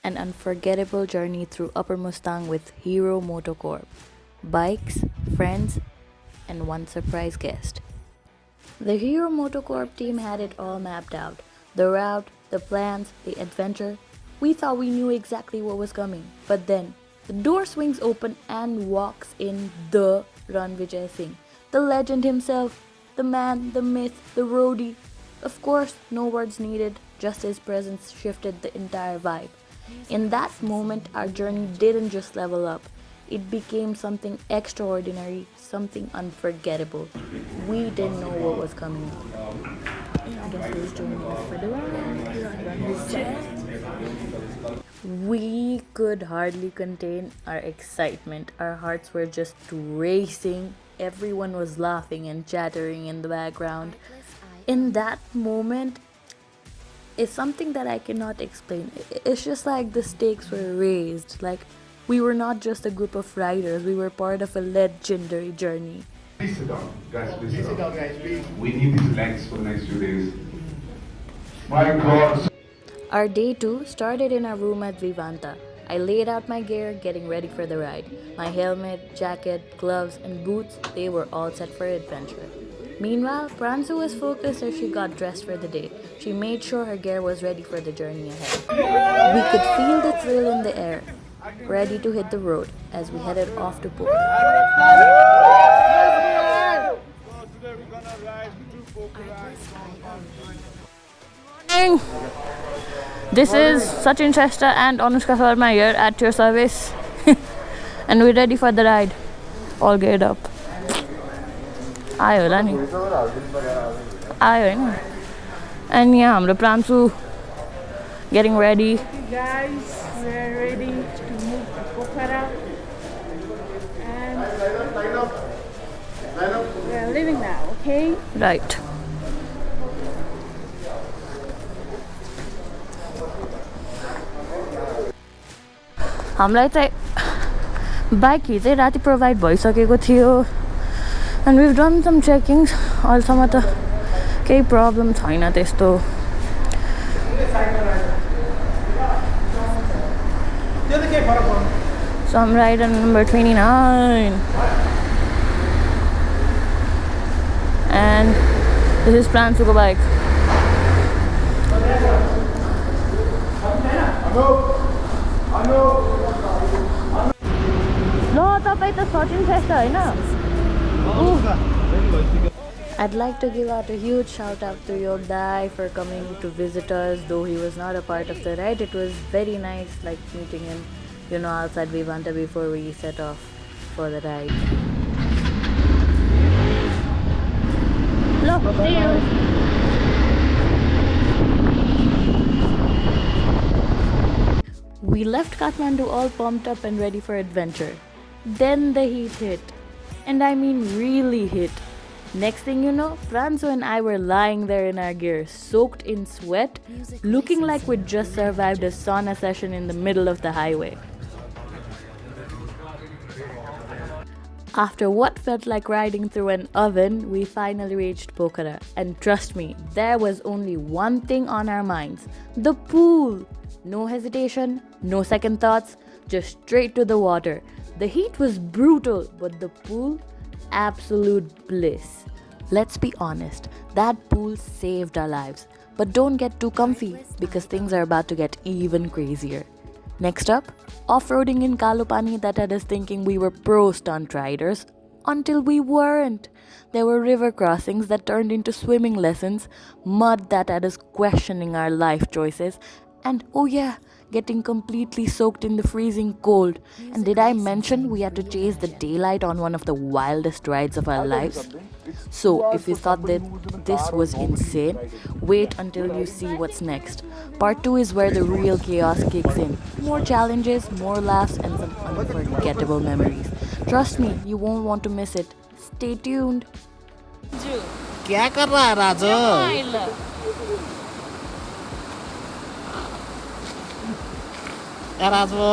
An unforgettable journey through Upper Mustang with Hero MotoCorp. Bikes, friends, and one surprise guest. The Hero MotoCorp team had it all mapped out. The route, the plans, the adventure. We thought we knew exactly what was coming. But then, the door swings open and walks in the Rannvijay Singh. The legend himself. The man, the myth, the roadie. Of course, no words needed, just his presence shifted the entire vibe. In that moment, our journey didn't just level up. It became something extraordinary, something unforgettable. We didn't know what was coming up. Guess who's joining us for the ride? We could hardly contain our excitement. Our hearts were just racing. Everyone was laughing and chattering in the background. In that moment, it's something that I cannot explain. It's just like the stakes were raised. Like we were not just a group of riders, we were part of a legendary journey. Please sit down, guys. Please sit down, guys. Please. We need these legs for the next few days. My God. Our day 2 started in our room at Vivanta. I laid out my gear, getting ready for the ride. My helmet, jacket, gloves, and boots, they were all set for adventure. Meanwhile, Pransu was focused as she got dressed for the day. She made sure her gear was ready for the journey ahead. We could feel the thrill in the air, ready to hit the road as we headed off to Pokhara. Morning! This is Sachin Shrestha and Anushka Sharma here at your service. And we're ready for the ride. All geared up. आयो होला नि आयो हैन and यहाँ हाम्रो प्रान्सु getting ready. Guys, we're ready to move to Pokhara and we're leaving now, okay? Right. हामीलाई चाहिँ bike चाहिँ राति प्रोभाइड भइसकेको थियो and we've done some checkings. अहिलेसम्म त केही प्रब्लम छैन त्यस्तो. So I'm riding number 29 and this is Pransuko bike. No, तपाईं त Sachin Shrestha Hahn? I'd like to give out a huge shout out to Yogdai for coming to visit us. Though he was not a part of the ride, it was very nice like meeting him, outside Vivanta before we set off for the ride. Look, see you. We left Kathmandu all pumped up and ready for adventure. Then the heat hit. And I mean really hit. Next thing you know, Pransu and I were lying there in our gear, soaked in sweat, looking like we'd just survived a sauna session in the middle of the highway. After what felt like riding through an oven, we finally reached Pokhara. And trust me, there was only one thing on our minds: the pool. No hesitation, no second thoughts, just straight to the water. The heat was brutal, but the pool, absolute bliss. Let's be honest, that pool saved our lives. But don't get too comfy because things are about to get even crazier. Next up, off-roading in Kalupani that had us thinking we were pro stunt riders until we weren't. There were river crossings that turned into swimming lessons, mud that had us questioning our life choices, and oh yeah, getting completely soaked in the freezing cold. And did I mention we had to chase the daylight on one of the wildest rides of our lives? So if you thought that this was insane, wait until you see what's next. Part 2 is where the real chaos kicks in. More challenges, more laughs, and some unforgettable memories. Trust me, you won't want to miss it. Stay tuned. क्या कर रहा है राजू? राजू